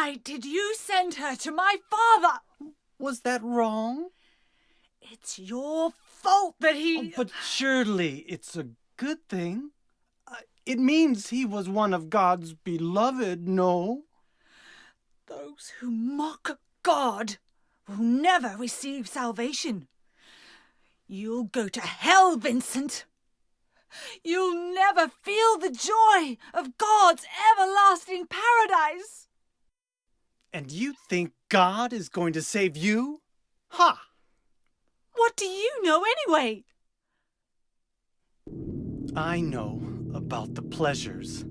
Why did you send her to my father? Was that wrong? It's your fault that he... But surely it's a good thing. It means he was one of God's beloved, no? Those who mock God will never receive salvation. You'll go to hell, Vincent. You'll never feel the joy of God's everlasting paradise. And you think God is going to save you? Ha! What do you know anyway? I know about the pleasures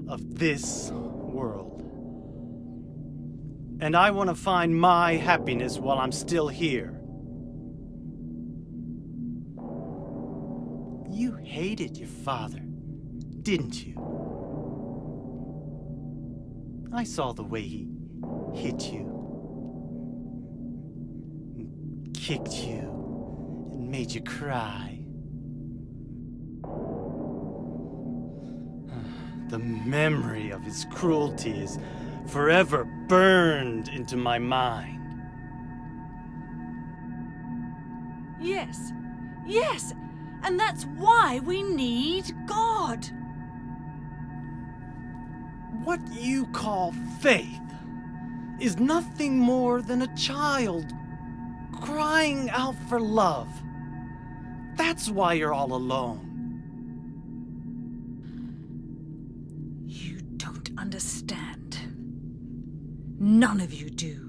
of this world. And I want to find my happiness while I'm still here. You hated your father, didn't you? I saw the way he hit you, and kicked you, and made you cry. The memory of his cruelty is forever burned into my mind. Yes, and that's why we need God. What you call faith is nothing more than a child crying out for love. That's why you're all alone. You don't understand. None of you do.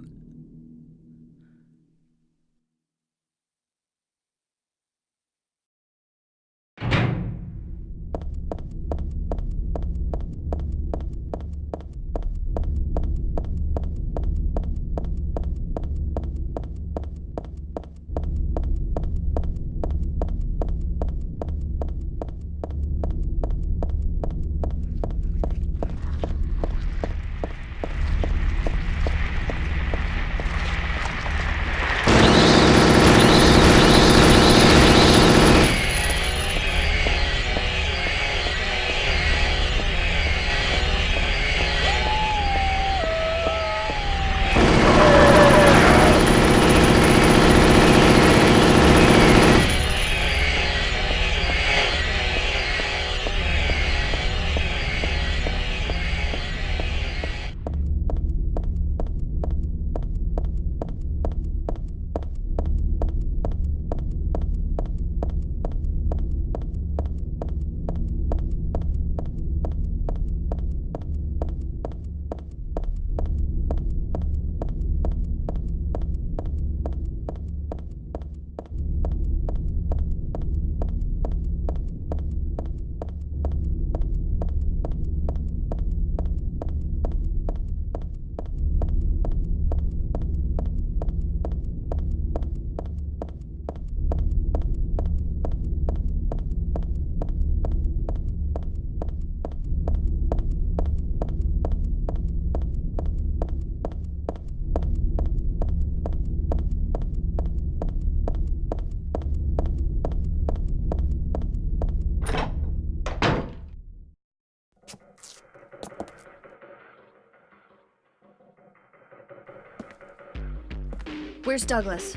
Where's Douglas?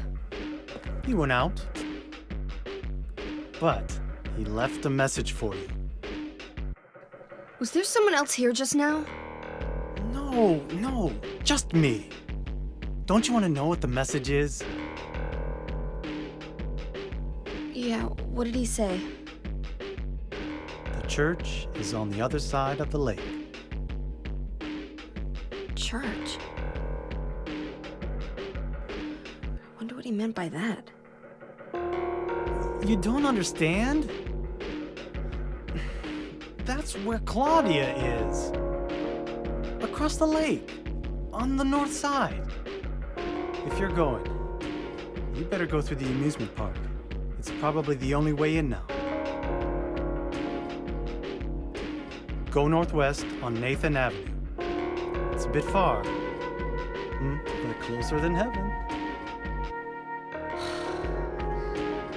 He went out. But he left a message for you. Was there someone else here just now? No, just me. Don't you want to know what the message is? Yeah, what did he say? The church is on the other side of the lake. Church? Wonder what he meant by that. You don't understand? That's where Claudia is. Across the lake, on the north side. If you're going, you better go through the amusement park. It's probably the only way in now. Go northwest on Nathan Avenue. It's a bit far, but closer than heaven.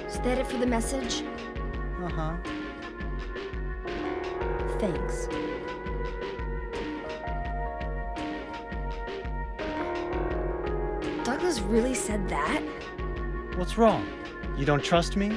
Is that it for the message? Uh-huh. Thanks. Douglas really said that? What's wrong? You don't trust me?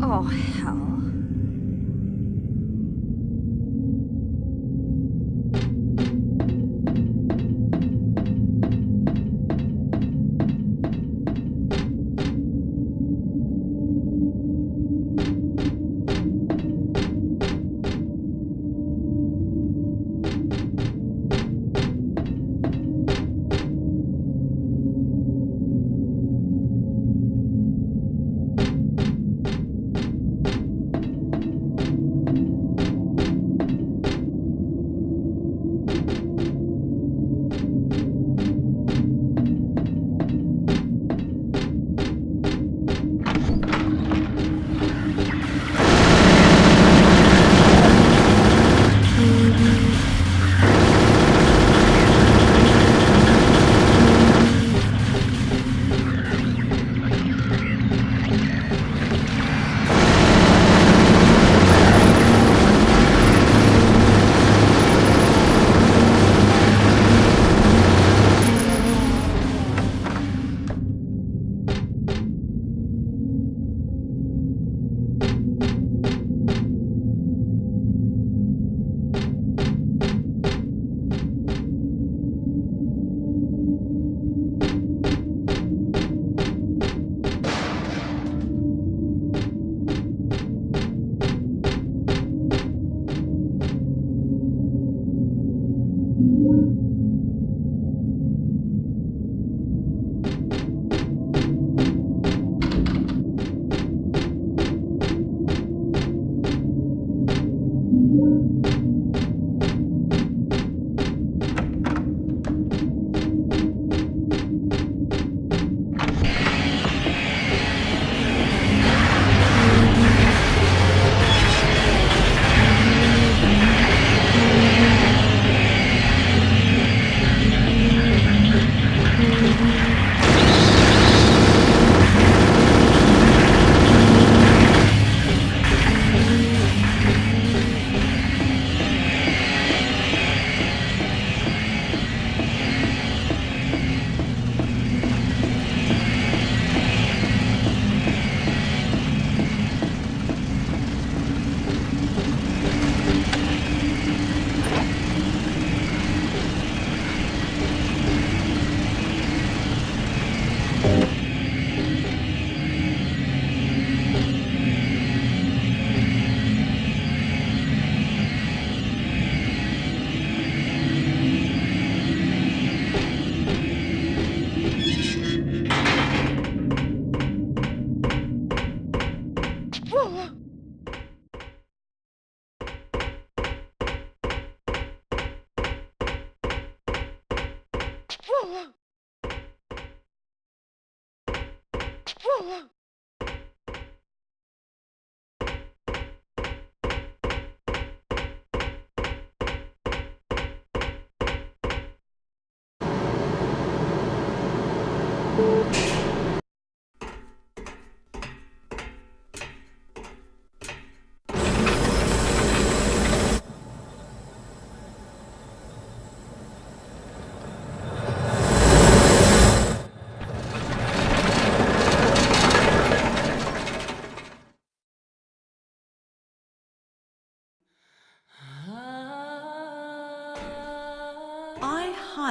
Oh, hell.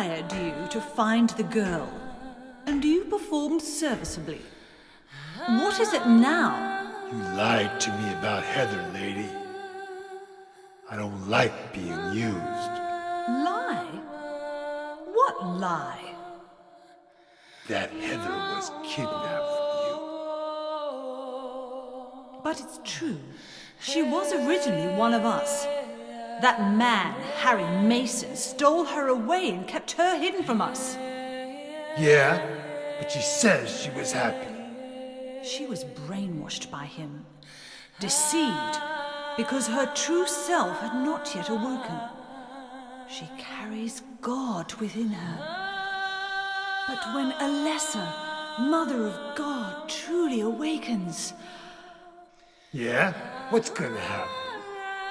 hired you to find the girl, and you performed serviceably. What is it now? You lied to me about Heather, lady. I don't like being used. Lie? What lie? That Heather was kidnapped from you. But it's true. She was originally one of us. That man, Harry Mason, stole her away and kept her hidden from us. Yeah, but she says she was happy. She was brainwashed by him, deceived, because her true self had not yet awoken. She carries God within her. But when a lesser, Mother of God, truly awakens, Yeah? What's gonna happen?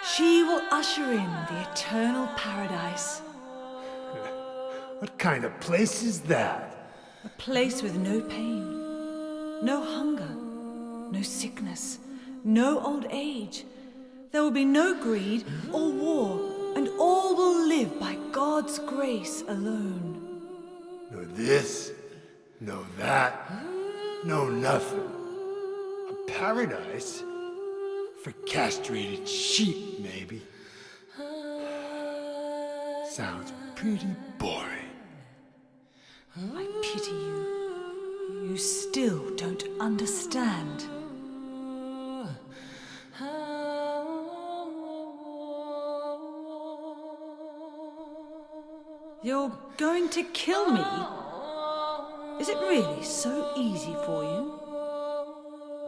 she will usher in the eternal paradise. What kind of place is that? A place with no pain, no hunger, no sickness, no old age. There will be no greed or war, and all will live by God's grace alone. No this, no that, no nothing. A paradise? For castrated sheep, maybe. Sounds pretty boring. I pity you. You still don't understand. You're going to kill me? Is it really so easy for you?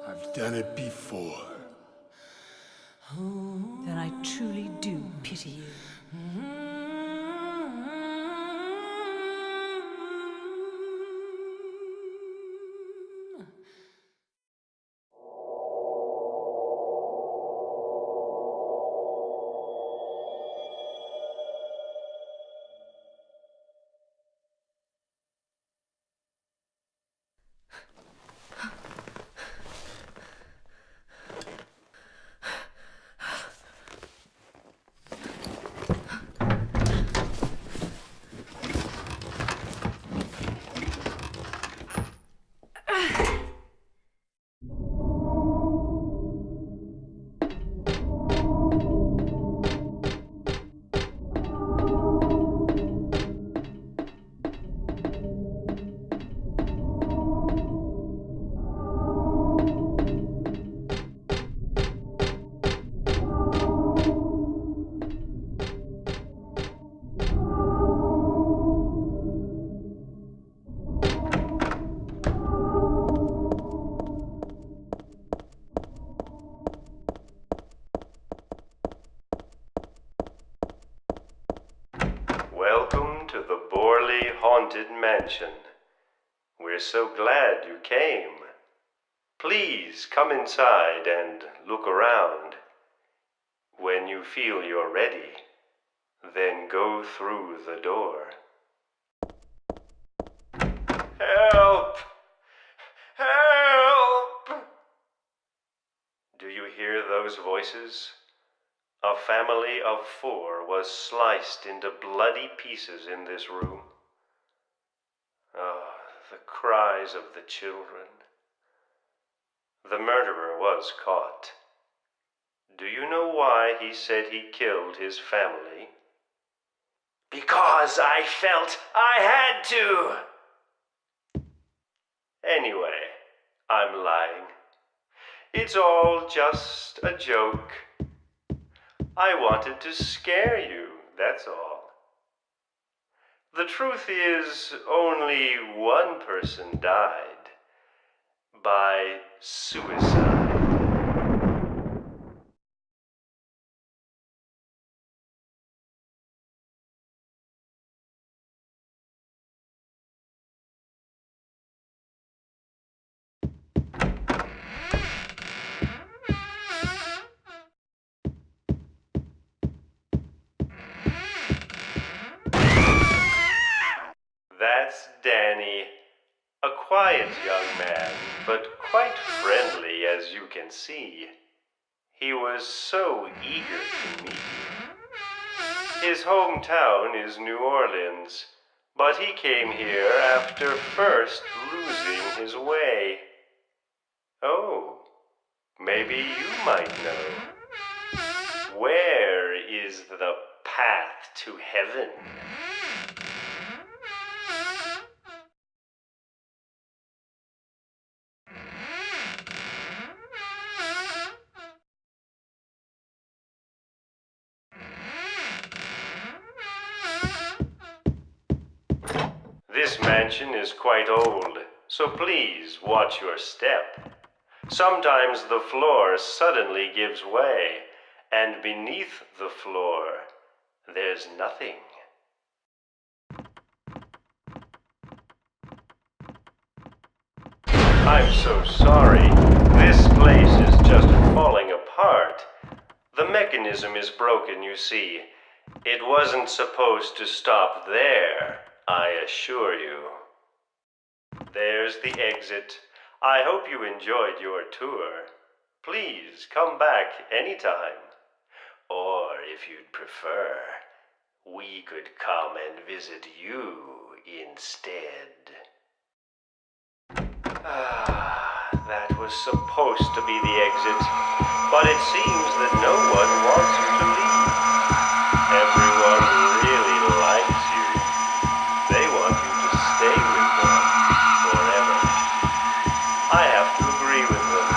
I've done it before. Then I truly do pity you. Welcome to the Borley Haunted Mansion. We're so glad you came. Please come inside and look around. When you feel you're ready, then go through the door. Help! Help! Do you hear those voices? A family of 4 was sliced into bloody pieces in this room. Ah, the cries of the children. The murderer was caught. Do you know why he said he killed his family? Because I felt I had to! Anyway, I'm lying. It's all just a joke. I wanted to scare you, that's all. The truth is, only one person died. By suicide. That's Danny, a quiet young man, but quite friendly as you can see. He was so eager to meet you. His hometown is New Orleans, But he came here after first losing his way. Oh, maybe you might know. Where is the path to heaven? This mansion is quite old, so please watch your step. Sometimes the floor suddenly gives way, and beneath the floor, there's nothing. I'm so sorry. This place is just falling apart. The mechanism is broken, you see. It wasn't supposed to stop there, I assure you. There's the exit. I hope you enjoyed your tour. Please come back anytime. Or if you'd prefer, we could come and visit you instead. That was supposed to be the exit, but it seems that no one wants you to leave. Everyone really likes you. They want you to stay with them forever. I have to agree with them.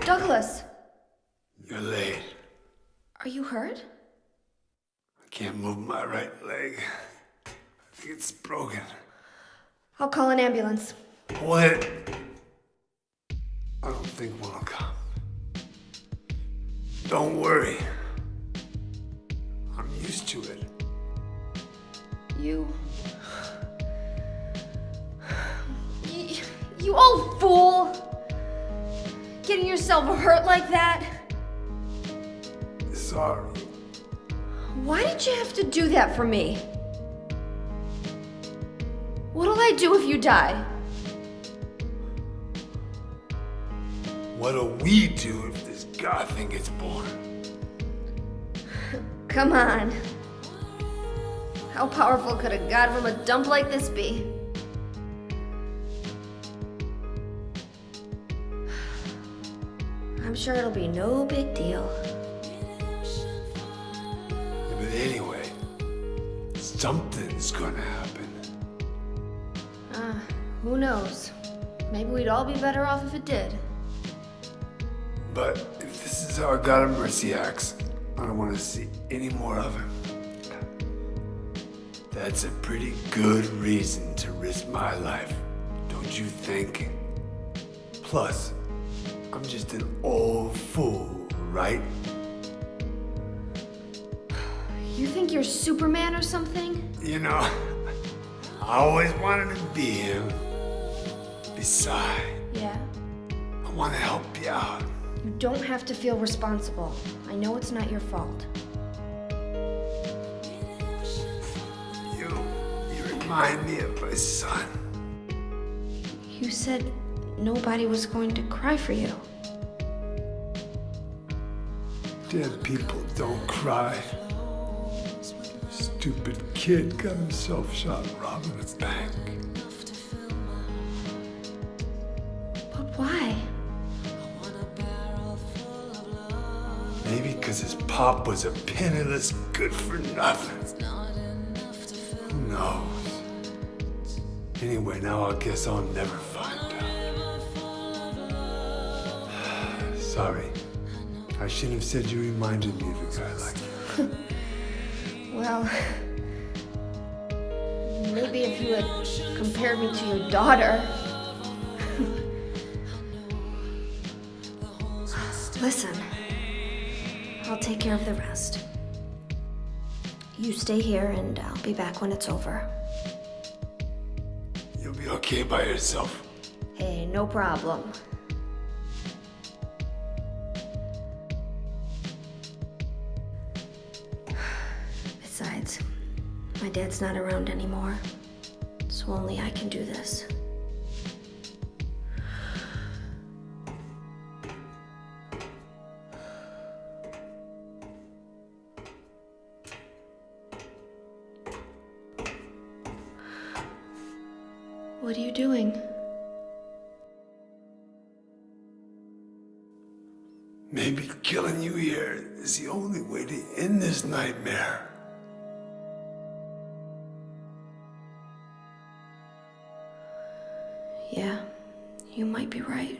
Douglas, You're late. are you hurt? I can't move my right leg. I think it's broken. I'll call an ambulance. What? I don't think one will come. Don't worry. I'm used to it. You old fool! Getting yourself hurt like that? Sorry. Why did you have to do that for me? What'll I do if you die? What'll we do if this god thing gets born? Come on. How powerful could a god from a dump like this be? I'm sure it'll be no big deal. Yeah, but anyway, something's gonna happen. Who knows? Maybe we'd all be better off if it did. But if this is how our God of Mercy acts, I don't want to see any more of him. That's a pretty good reason to risk my life, don't you think? Plus, I'm just an old fool, right? You think you're Superman or something? You know, I always wanted to be him. Besides, Yeah. I want to help you out. You don't have to feel responsible. I know it's not your fault. You remind me of my son. You said nobody was going to cry for you. Dead people don't cry. Stupid kid got himself shot robbing a bank. But why? Maybe because his pop was a penniless good-for-nothing. Who knows? Anyway, now I guess I'll never find out. Sorry. I shouldn't have said you reminded me of a guy like you. Well, maybe if you had compared me to your daughter. Listen, I'll take care of the rest. You stay here and I'll be back when it's over. You'll be okay by yourself. Hey, no problem. Besides, my dad's not around anymore, so only I can do this. What are you doing? Maybe killing you here is the only way to end this nightmare. Yeah, you might be right.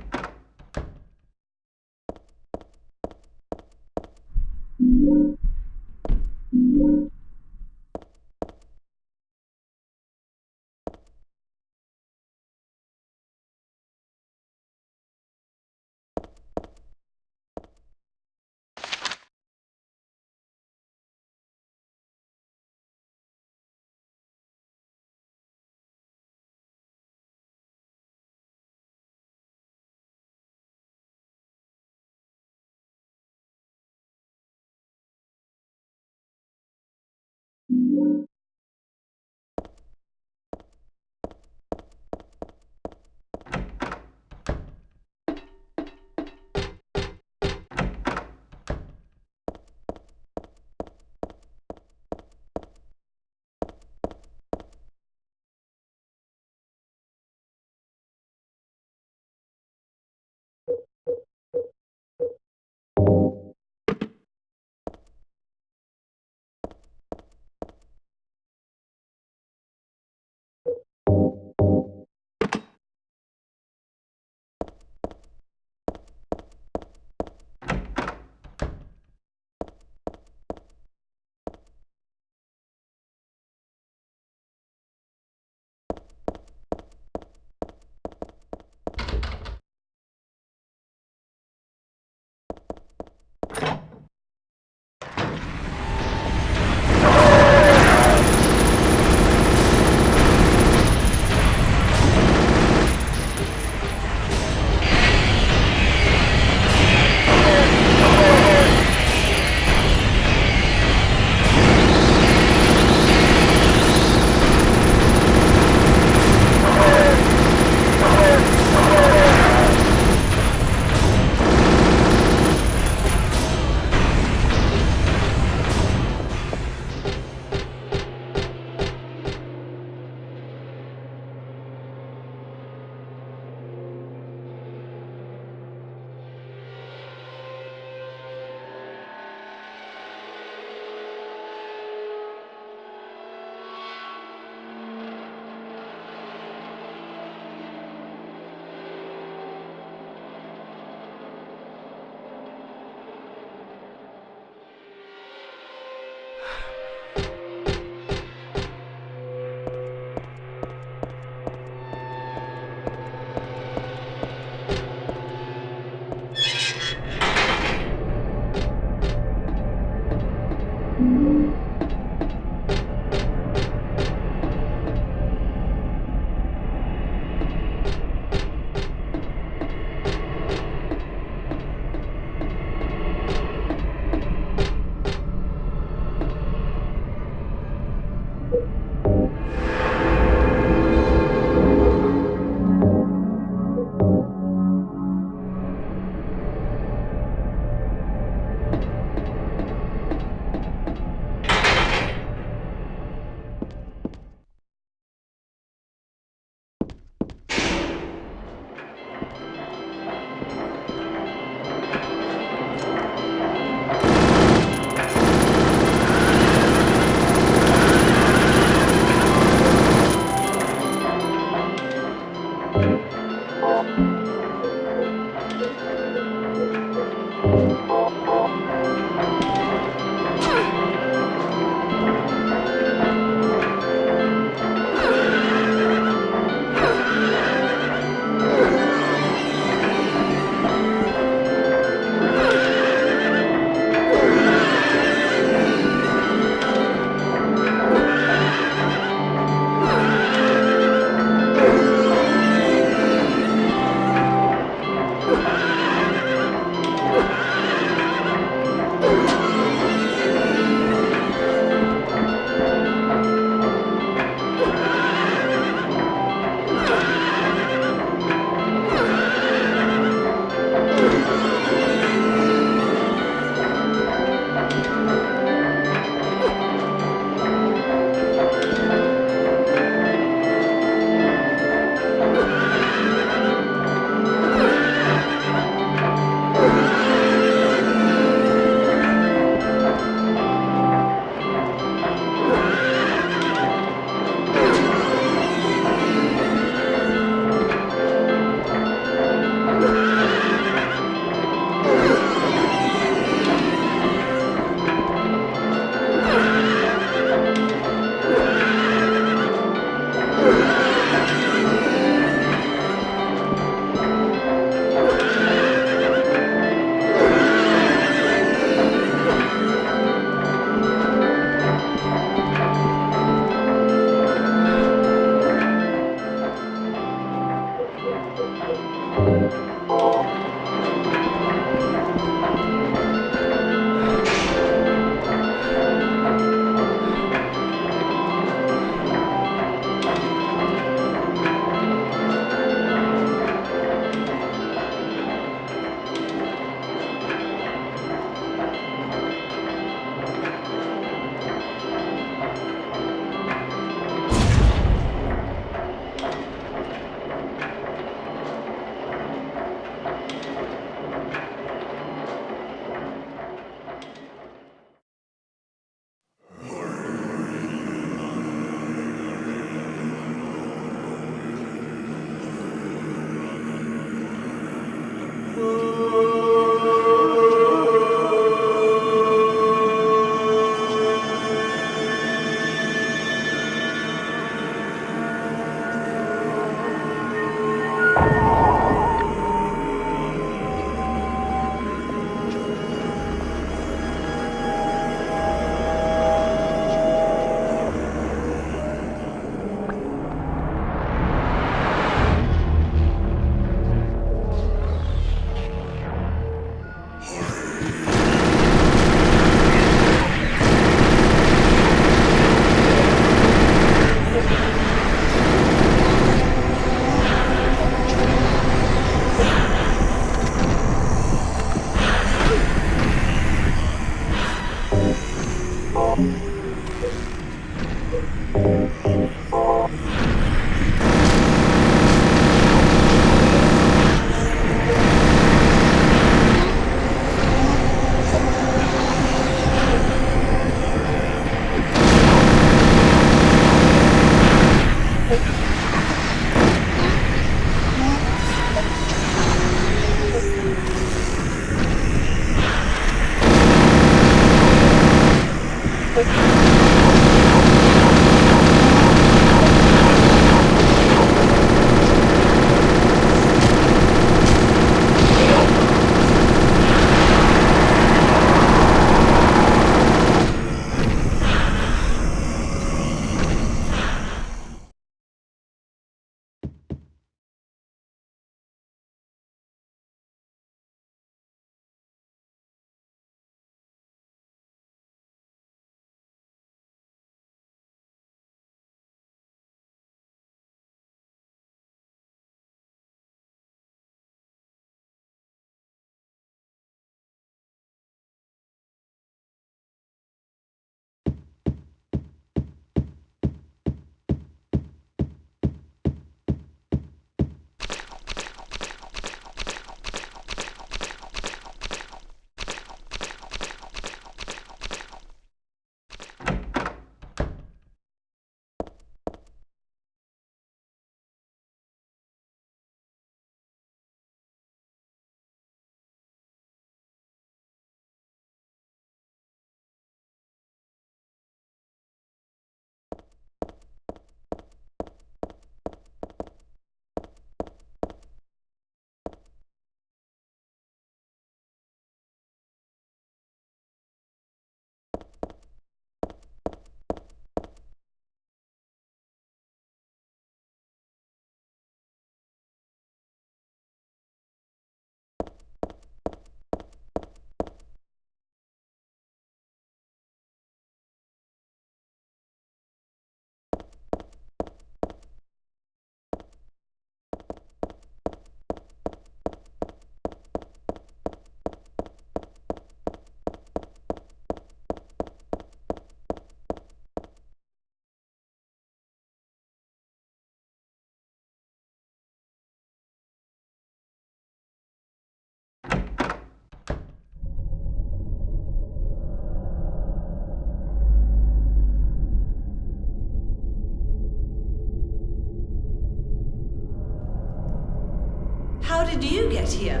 do you get here?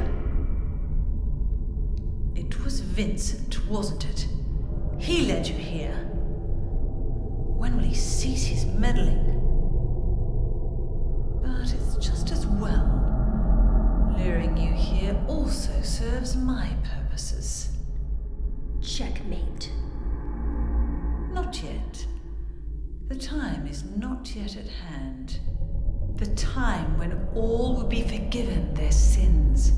It was Vincent, wasn't it? He led you here. When will he cease his meddling? But it's just as well. Luring you here also serves my purposes. Checkmate. Not yet. The time is not yet at hand. The time when all will be forgiven their sins.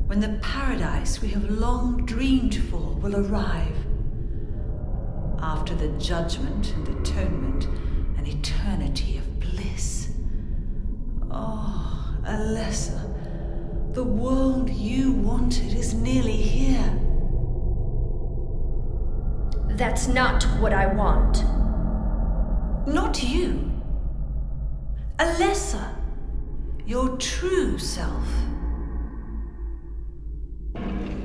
When the paradise we have long dreamed for will arrive. After the judgment and atonement, an eternity of bliss. Oh, Alessa, the world you wanted is nearly here. That's not what I want. Not you. Alessa, your true self.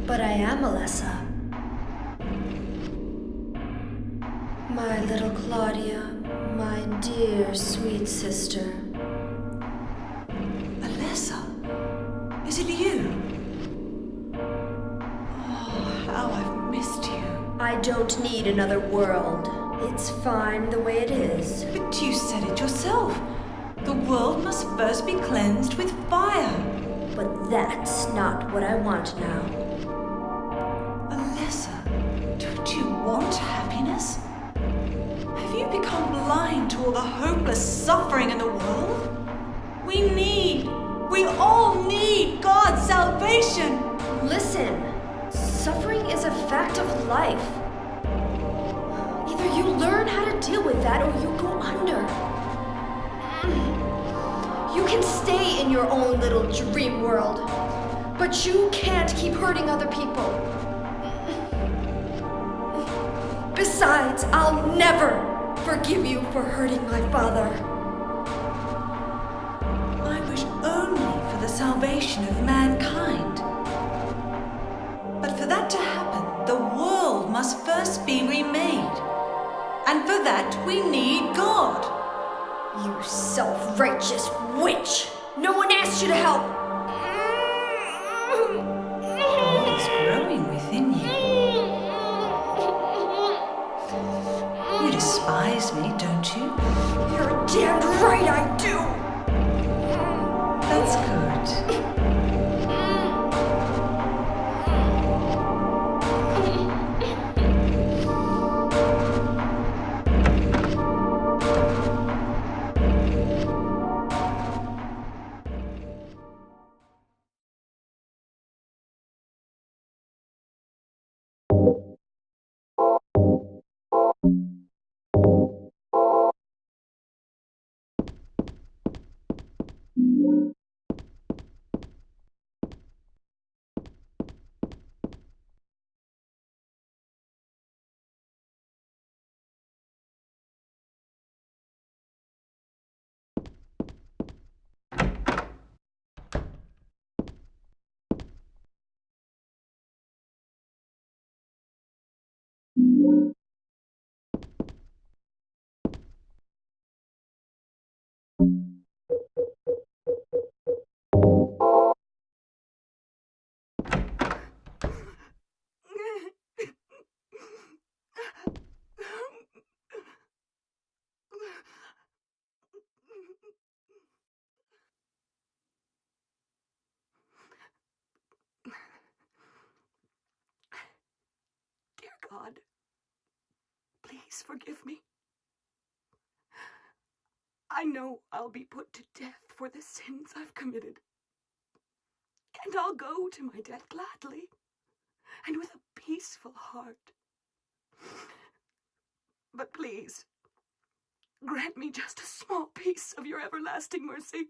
But I am Alessa. My little Claudia, my dear sweet sister. Alessa, is it you? Oh, how I've missed you. I don't need another world. It's fine the way it is. But you said it yourself. The world must first be cleansed with fire. But that's not what I want now. Alessa, don't you want happiness? Have you become blind to all the hopeless suffering in the world? We all need God's salvation. Listen, suffering is a fact of life. Either you learn how to deal with that or you go under. You can stay in your own little dream world, but you can't keep hurting other people. Besides, I'll never forgive you for hurting my father. I wish only for the salvation of mankind. But for that to happen, the world must first be remade. And for that, we need God. You self-righteous witch! No one asked you to help! God is growing within you. You despise me, don't you? You're damned right I do! That's good. Dear God, please forgive me. I know I'll be put to death for the sins I've committed. And I'll go to my death gladly and with a peaceful heart. But please, grant me just a small piece of your everlasting mercy.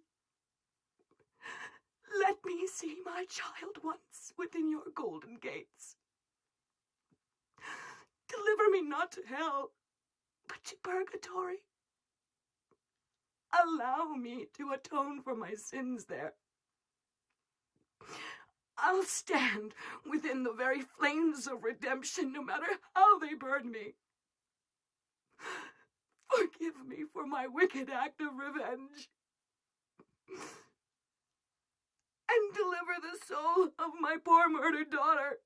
Let me see my child once within your golden gates. Deliver me not to hell, but to purgatory. Allow me to atone for my sins there. I'll stand within the very flames of redemption, no matter how they burn me. Forgive me for my wicked act of revenge. and deliver the soul of my poor murdered daughter.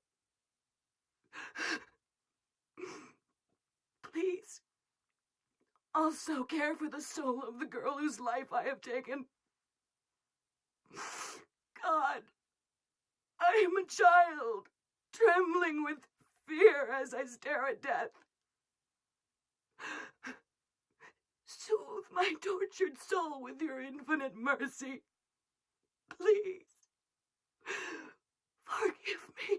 Please, also care for the soul of the girl whose life I have taken. God, I am a child, trembling with fear as I stare at death. Soothe my tortured soul with your infinite mercy. Please, forgive me.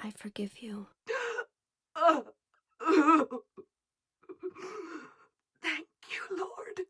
I forgive you. Thank you, Lord.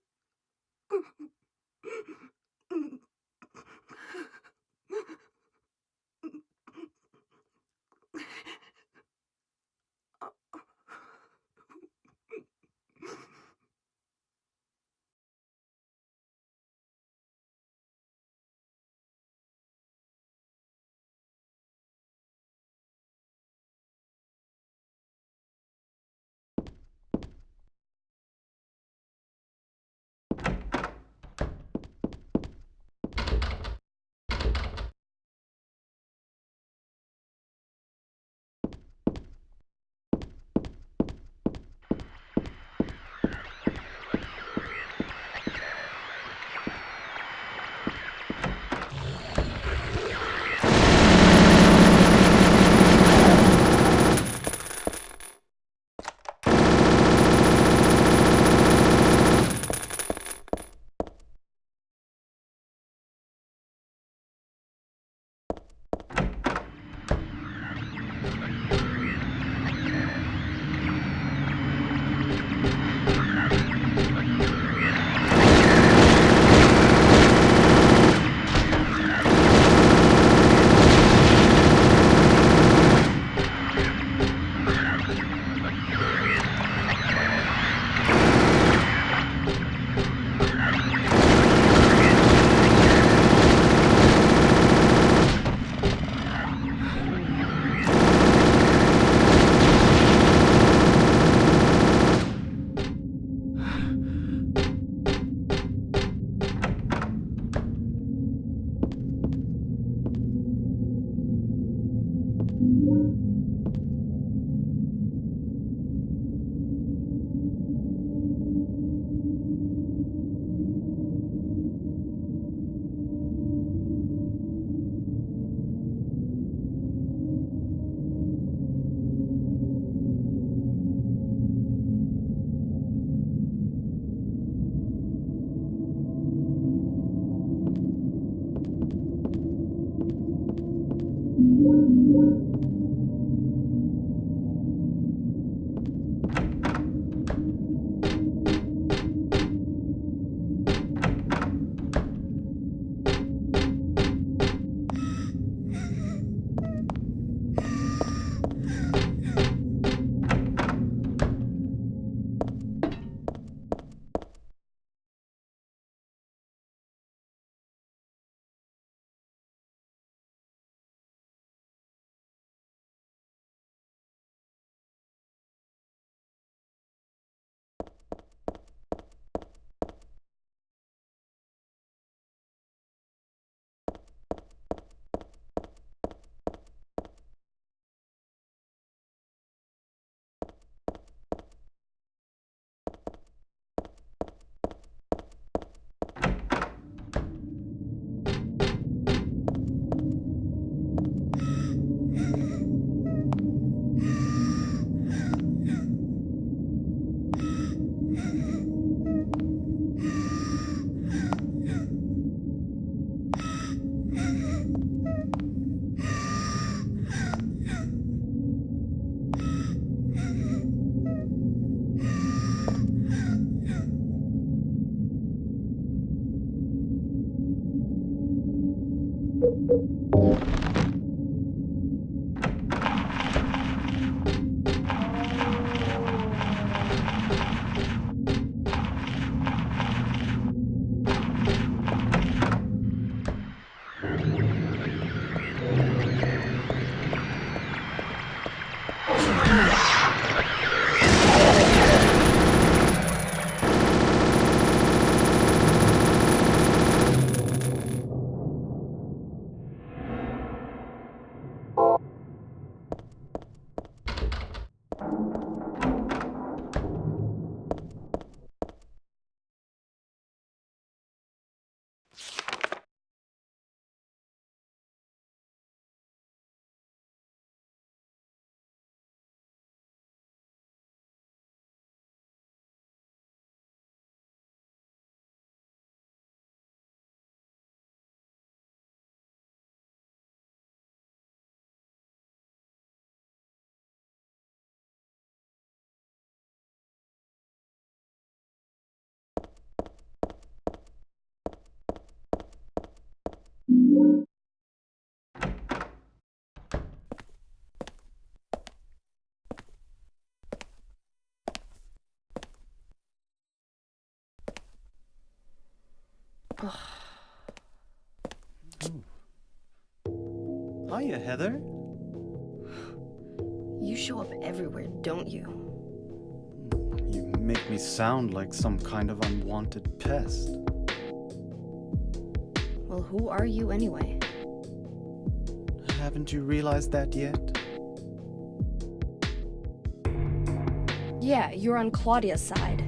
Hiya, Heather. You show up everywhere, don't you? You make me sound like some kind of unwanted pest. Well, who are you anyway? Haven't you realized that yet? Yeah, you're on Claudia's side.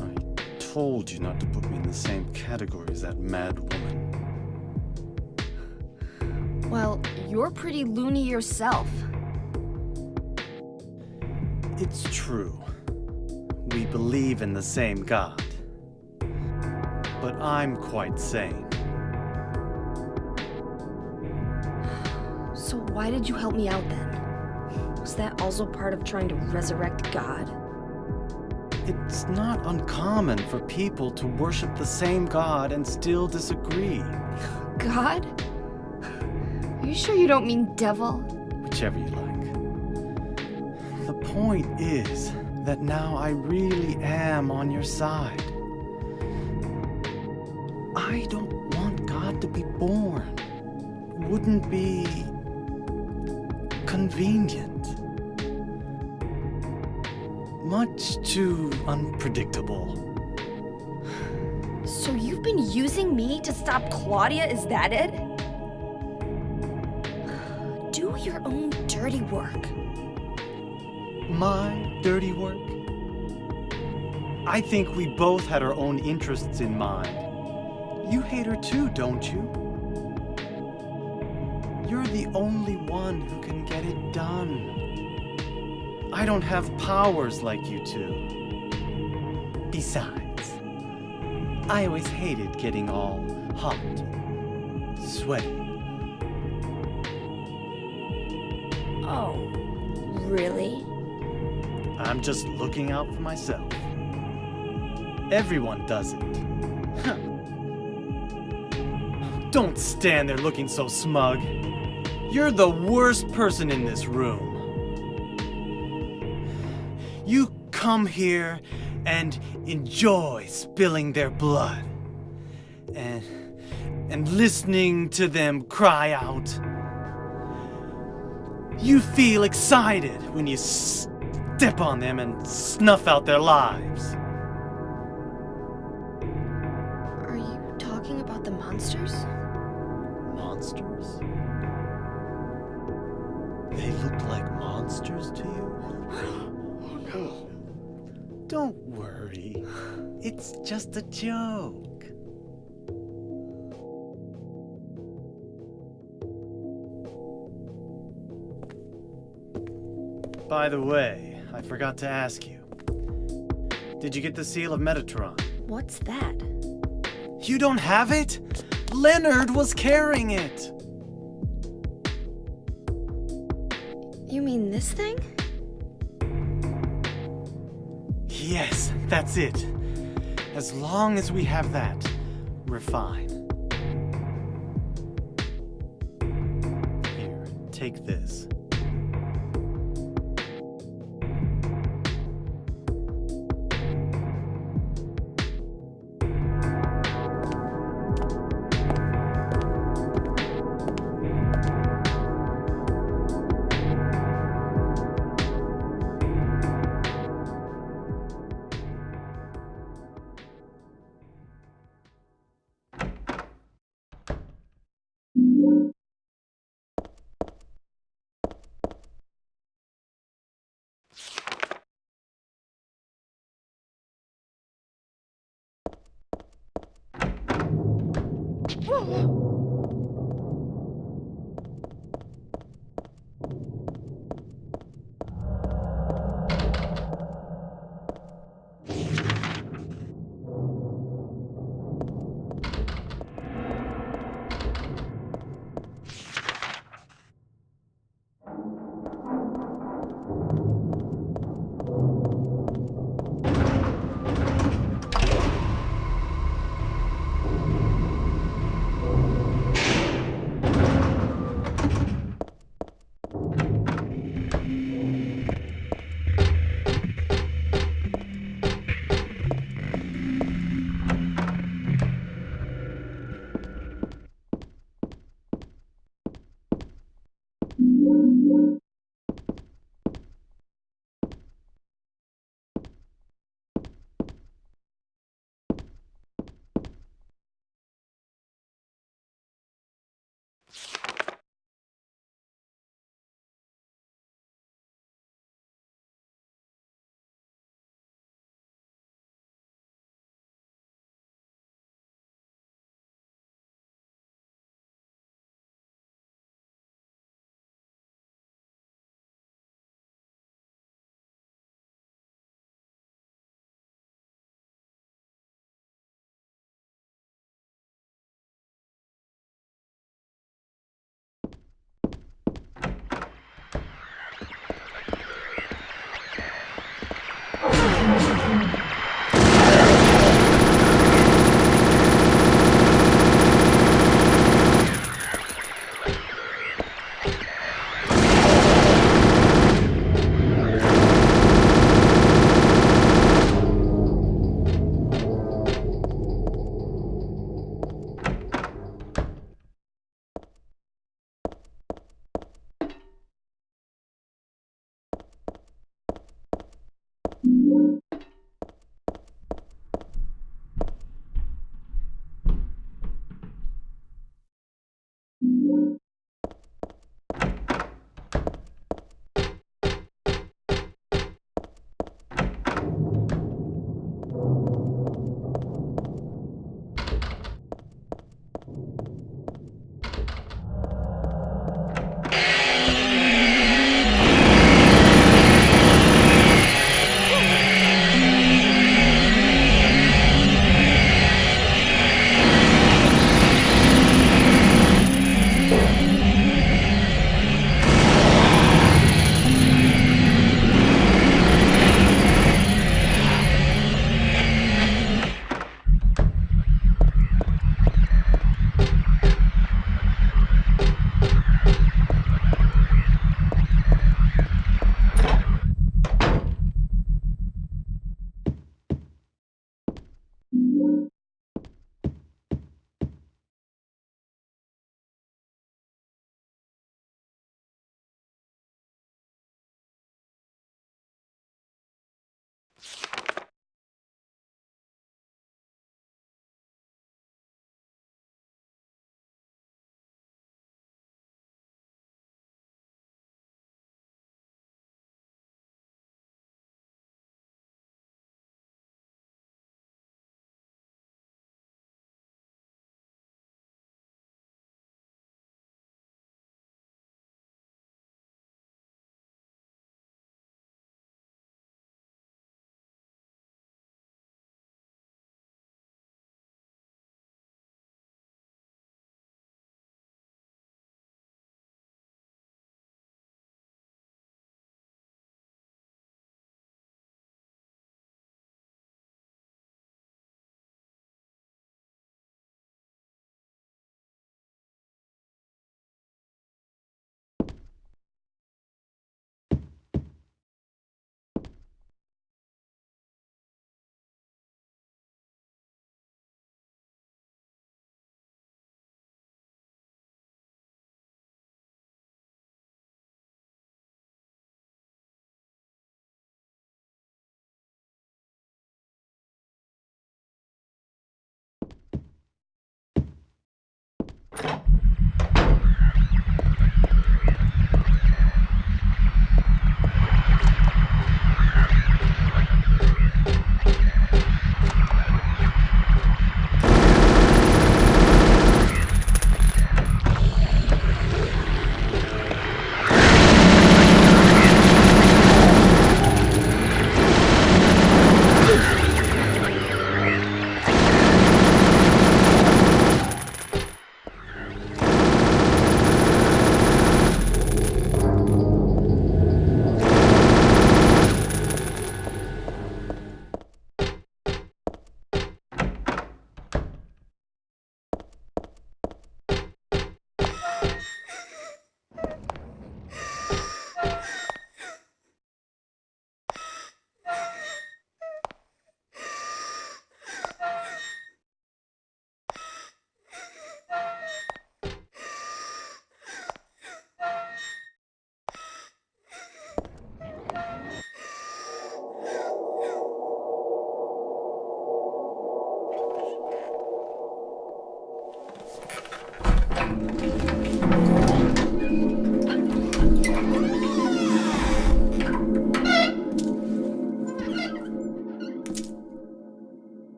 I told you not to put me in the same category as that mad woman. Well, you're pretty loony yourself. It's true. We believe in the same God. But I'm quite sane. So why did you help me out then? Was that also part of trying to resurrect God? It's not uncommon for people to worship the same God and still disagree. God? Are you sure you don't mean devil? Whichever you like. The point is that now I really am on your side. I don't want God to be born. Wouldn't be convenient. Much too unpredictable. So you've been using me to stop Claudia, is that it? Do your own dirty work. My dirty work? I think we both had our own interests in mind. You hate her too, don't you? You're the only one who can get it done. I don't have powers like you two. Besides, I always hated getting all hot, sweaty. Oh, really? I'm just looking out for myself. Everyone does it. Don't stand there looking so smug. You're the worst person in this room. You come here and enjoy spilling their blood. And listening to them cry out. You feel excited when you step on them and snuff out their lives. Are you talking about the monsters? Monsters? They look like monsters to you? Oh, don't worry. It's just a joke. By the way, I forgot to ask you. Did you get the Seal of Metatron? What's that? You don't have it? Leonard was carrying it. You mean this thing? Yes, that's it. As long as we have that, we're fine. Here, take this.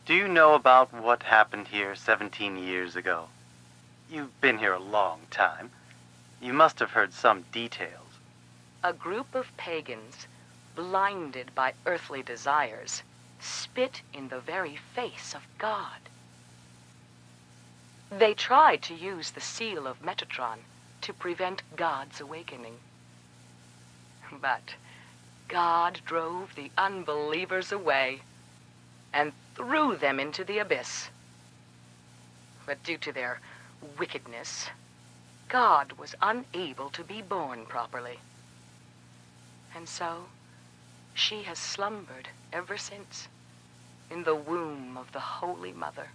Do you know about what happened here 17 years ago? You've been here a long time. You must have heard some details. A group of pagans, blinded by earthly desires, spit in the very face of God. They tried to use the seal of Metatron to prevent God's awakening. But God drove the unbelievers away and threw them into the abyss. But due to their wickedness, God was unable to be born properly. And so, she has slumbered ever since in the womb of the Holy Mother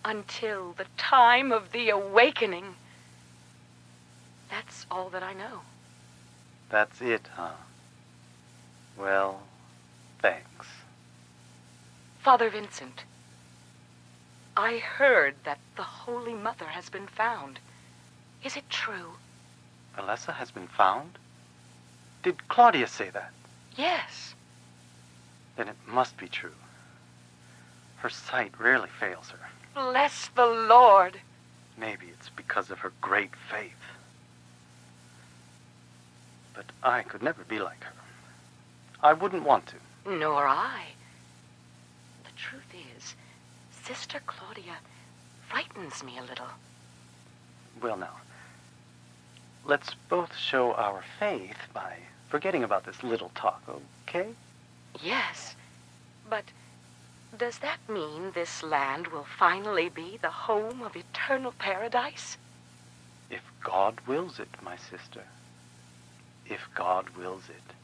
until the time of the awakening. That's all that I know. That's it, huh? Well, thanks. Father Vincent, I heard that the Holy Mother has been found. Is it true? Alessa has been found? Did Claudia say that? Yes. Then it must be true. Her sight rarely fails her. Bless the Lord. Maybe it's because of her great faith. But I could never be like her. I wouldn't want to. Nor I. The truth is, Sister Claudia frightens me a little. Well, now, let's both show our faith by forgetting about this little talk, okay? Yes, but does that mean this land will finally be the home of eternal paradise? If God wills it, my sister. If God wills it.